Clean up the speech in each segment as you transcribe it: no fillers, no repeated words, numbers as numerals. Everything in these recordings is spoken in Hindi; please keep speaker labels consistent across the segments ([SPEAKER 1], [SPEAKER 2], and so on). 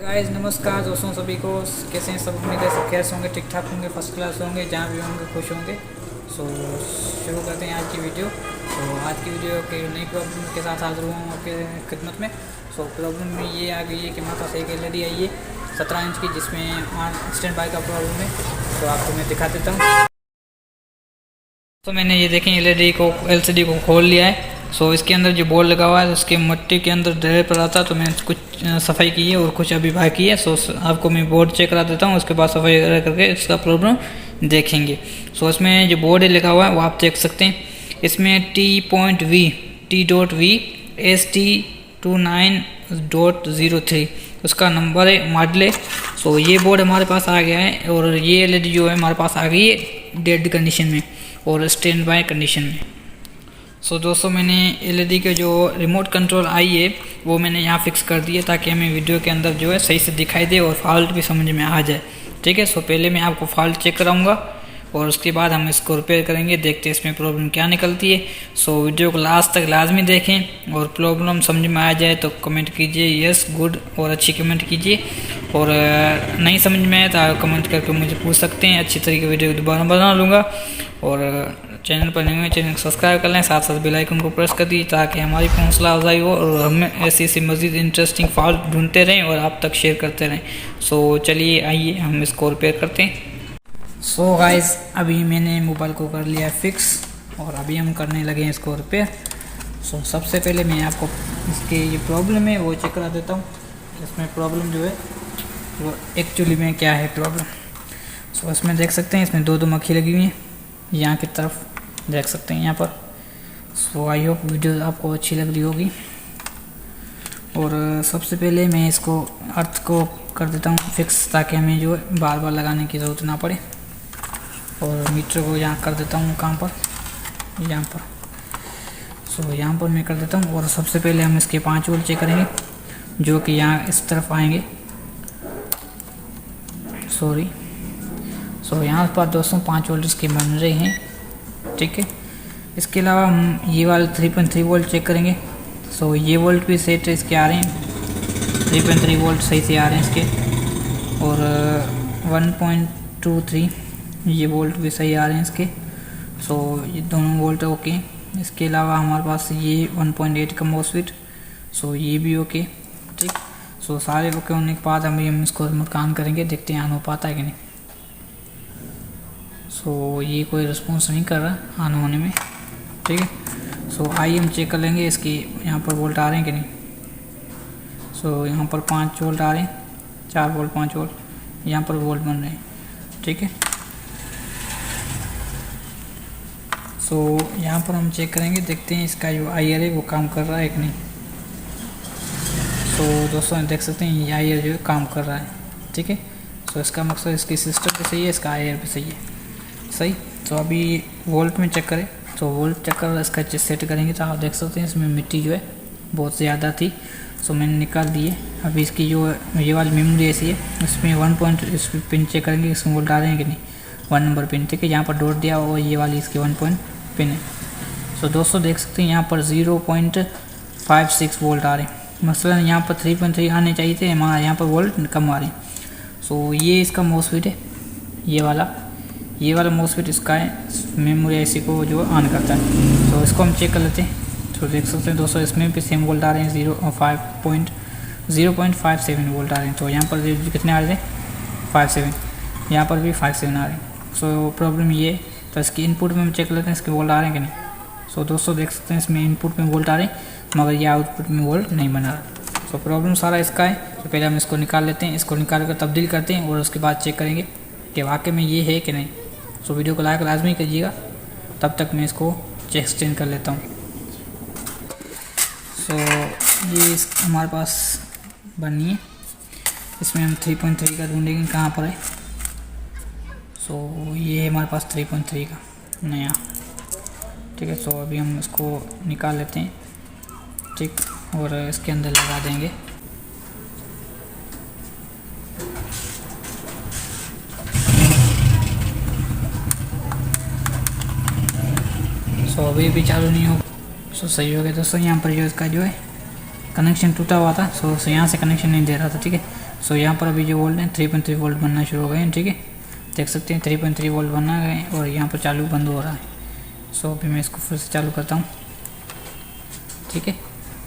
[SPEAKER 1] गाइस नमस्कार दोस्तों सभी को। कैसे हैं सब? उम्मीद है सब कैसे होंगे, ठीक ठाक होंगे, फर्स्ट क्लास होंगे, जहाँ भी होंगे खुश होंगे। सो शुरू करते हैं आज की वीडियो। तो आज की वीडियो के नई प्रॉब्लम के साथ हाजिर हुआ हूँ आपके खिदमत में। सो प्रॉब्लम में ये आ गई है कि हमारे पास एक एलईडी आई है 17 इंच की, जिसमें स्टैंड बाय का प्रॉब्लम है। तो आपको मैं दिखा देता हूँ। तो मैंने ये देखें एलसीडी को खोल लिया है। सो इसके अंदर जो बोर्ड लगा हुआ है उसके मिट्टी के अंदर ढेर पड़ा था, तो मैंने कुछ सफाई की है और कुछ अभी बाकी है। सो आपको मैं बोर्ड चेक करा देता हूँ, उसके बाद सफाई वगैरह करके इसका प्रॉब्लम देखेंगे। सो इसमें जो बोर्ड लिखा हुआ है वो आप देख सकते हैं। इसमें T.V ST29.03 उसका नंबर है, मॉडल है। सो ये बोर्ड हमारे पास आ गया है और ये एलईडी जो है हमारे पास आ गई है डेड कंडीशन में और स्टैंड बाय कंडीशन में। सो दोस्तों मैंने एलईडी के जो रिमोट कंट्रोल आई है वो मैंने यहाँ फिक्स कर दिया ताकि हमें वीडियो के अंदर जो है सही से दिखाई दे और फॉल्ट भी समझ में आ जाए। ठीक है। सो पहले मैं आपको फॉल्ट चेक कराऊंगा और उसके बाद हम इसको रिपेयर करेंगे, देखते हैं इसमें प्रॉब्लम क्या निकलती है। सो वीडियो को लास्ट तक लाजमी देखें और प्रॉब्लम समझ में आ जाए तो कमेंट कीजिए यस गुड और अच्छी कमेंट कीजिए, और नहीं समझ में आए तो आप कमेंट करके मुझे पूछ सकते हैं। अच्छी तरीके वीडियो दोबारा बना लूँगा। और चैनल पर नहीं हुए चैनल को सब्सक्राइब कर लें, साथ साथ बेल आइकन को प्रेस कर दीजिए ताकि हमारी हौसला अफजाई हो और हमें ऐसी मज़ीद इंटरेस्टिंग फॉल्ट ढूंढते रहें और आप तक शेयर करते रहें। सो चलिए आइए हम इसको रिपेयर करते हैं। सो गाइस अभी मैंने मोबाइल को कर लिया फिक्स और अभी हम करने लगे हैं इसको रिपेयर। सो सबसे पहले मैं आपको इसके ये प्रॉब्लम है वो चेक करा देता हूँ। इसमें प्रॉब्लम जो है वो एक्चुअली में क्या है प्रॉब्लम। सो इसमें देख सकते हैं इसमें दो मक्खी लगी हुई हैं, यहाँ की तरफ देख सकते हैं यहाँ पर। सो आई होप वीडियो आपको अच्छी लग रही होगी। और सबसे पहले मैं इसको अर्थ को कर देता हूँ फिक्स ताकि हमें जो है बार बार लगाने की ज़रूरत ना पड़े। और मीटर को यहाँ कर देता हूँ कहाँ पर, यहाँ पर। सो यहाँ पर मैं कर देता हूँ। और सबसे पहले हम इसके 5 वोल्ट चेक करेंगे जो कि यहाँ इस तरफ आएंगे। सॉरी। सो यहाँ पर दोस्तों 5 वोल्ट इसके बन रहे हैं। ठीक है। इसके अलावा हम ये वाले 3.3 वोल्ट चेक करेंगे। सो ये वोल्ट भी सेट इसके आ रहे हैं, 3.3 वोल्ट सही से आ रहे हैं इसके। और 1.23 ये वोल्ट भी सही आ रहे हैं इसके। सो ये दोनों वोल्ट ओके। इसके अलावा हमारे पास ये 1.8 का मॉसफेट, सो ये भी ओके। ठीक। सो सारे ओके होने के बाद हम इसको काम करेंगे, देखते हैं ऑन हो पाता है कि नहीं। सो ये कोई रिस्पॉन्स नहीं कर रहा ऑन होने में। ठीक है। सो आइए हम चेक कर लेंगे इसकी यहाँ पर वोल्ट आ रहे हैं कि नहीं। सो यहाँ पर 5 वोल्ट आ रहे हैं, 4 वोल्ट 5 वोल्ट यहाँ पर वोल्ट बन रहे हैं। ठीक है। सो यहाँ पर हम चेक करेंगे, देखते हैं इसका जो आईआर है वो काम कर रहा है कि नहीं। सो दोस्तों देख सकते हैं ये आईआर जो है काम कर रहा है। ठीक है। सो इसका मकसद इसकी सिस्टम भी सही है, इसका आईआर भी सही है, सही। तो अभी वोल्ट में चेक करें। तो वोल्ट चेक कर इसका सेट करेंगे तो आप देख सकते हैं इसमें मिट्टी जो है बहुत ज़्यादा थी। सो मैंने निकाल दी है। अभी इसकी जो ये वाली मेमोरी ऐसी है उसमें 1 पॉइंट इस पिन चेक करेंगे इसमें वोल्ट आ रहे हैं कि नहीं। 1 नंबर पिन। ठीक है। यहाँ पर डॉट दिया और ये वाली इसकी 1 पॉइंट पिन है। सो दोस्तों देख सकते हैं यहाँ पर 0.56 वोल्ट आ रहे हैं। मसलन यहाँ पर 3.3 आने चाहिए थे, हमारा यहाँ पर वोल्ट कम आ रहे हैं। सो ये इसका मॉसफेट है, ये वाला मॉसफेट इसका है, मेमोरी ऐसी को जो ऑन करता है। तो इसको हम चेक कर लेते हैं। तो देख सकते हैं दोस्तों इसमें भी सेम वोल्ट आ रहे हैं, 0.57 वोल्ट आ रहे हैं। तो यहाँ पर कितने आ रहे हैं 57, यहाँ पर भी 57 आ रहे हैं। सो प्रॉब्लम ये है। तो इसकी इनपुट में हम चेक लेते हैं इसके वोल्ट आ रहे हैं कि नहीं। सो दोस्तों देख सकते हैं इसमें इनपुट में वोल्ट आ रहे हैं मगर ये आउटपुट में वोल्ट नहीं बना रहा। सो प्रॉब्लम सारा इसका है। तो पहले हम इसको निकाल लेते हैं, इसको निकाल कर तब्दील करते हैं और उसके बाद चेक करेंगे कि वाकई में ये है कि नहीं। सो वीडियो को लाइक लाजमी कीजिएगा, तब तक मैं इसको एक्सटेंड कर लेता हूँ। सो ये हमारे पास बनी है, इसमें हम 3.3 का ढूंढेंगे कहाँ पर है। सो ये है हमारे पास 3.3 का नया। ठीक है। सो अभी हम इसको निकाल लेते हैं। ठीक। और इसके अंदर लगा देंगे। सो अभी भी चालू नहीं हो। सो सही हो गया दोस्तों। यहाँ पर जो इसका जो है कनेक्शन टूटा हुआ था, सो यहाँ से कनेक्शन नहीं दे रहा था। ठीक है। सो यहाँ पर अभी जो वोल्ट है 3.3 वोल्ट बनना शुरू हो गए हैं, ठीक है, देख सकते हैं 3.3 वोल्ट बनना गए और यहाँ पर चालू बंद हो रहा है। सो अभी मैं इसको फिर से चालू करता हूँ, ठीक है।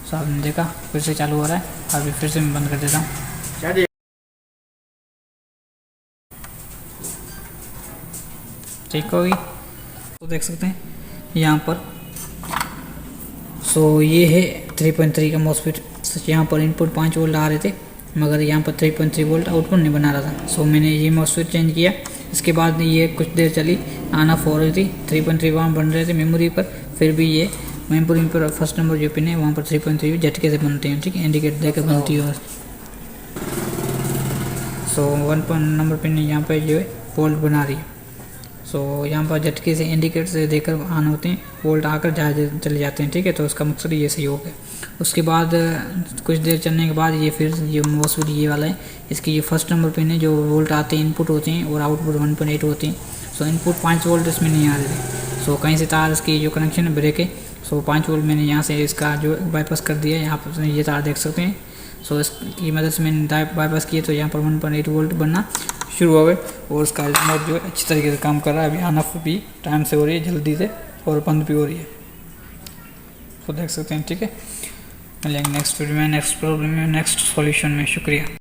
[SPEAKER 1] सो आपने देखा फिर से चालू हो रहा है, अभी फिर से मैं बंद कर देता हूँ। ठीक होगी, तो देख सकते हैं यहाँ पर। सो ये है 3.3 का मॉसफेट। यहाँ पर इनपुट 5 वोल्ट आ रहे थे, मगर यहाँ पर 3.3 वोल्ट आउटपुट नहीं बना रहा था। सो मैंने ये मॉसफेट चेंज किया। इसके बाद ये कुछ देर चली, ऑन ऑफ हो रही थी, 3.3 वहाँ बन रहे थे मेमोरी पर, फिर भी ये मेमोरी पर फर्स्ट नंबर जो पिन है वहाँ पर 3.3 झटके से बनते हैं, ठीक है, इंडिकेटर देकर बनती है। सो 1 नंबर पिन यहाँ पर जो है वोल्ट बना रही है। सो यहाँ पर झटके से इंडिकेटर से देकर ऑन होते हैं, वोल्ट आकर चले जाते हैं, ठीक है। तो उसका मकसद ये सही हो गया। उसके बाद कुछ देर चलने के बाद ये फिर ये मॉसफेट ये वाला है, इसकी ये फर्स्ट नंबर पिन है, जो वोल्ट आते हैं इनपुट होते हैं और आउटपुट 1.8 होते हैं। सो इनपुट 5 वोल्ट इसमें नहीं आ रहे थे। सो कहीं से तार इसकी जो कनेक्शन है ब्रेक है, सो 5 वोल्ट मैंने यहाँ से इसका जो बाईपास कर दिया है। यहाँ पर ये तार देख सकते हैं। सो इसकी मदद से मैंने बाईपास किया तो यहाँ पर 1.8 वोल्ट बनना शुरू हो गए और उसका रिमोट जो है अच्छी तरीके से काम कर रहा है। अभी ऑन ऑफ भी टाइम से हो रही है, जल्दी से, और बंद भी हो रही है, तो देख सकते हैं, ठीक है। मिलेंगे नेक्स्ट वीडियो में, नेक्स्ट प्रॉब्लम में, नेक्स्ट सॉल्यूशन में। शुक्रिया।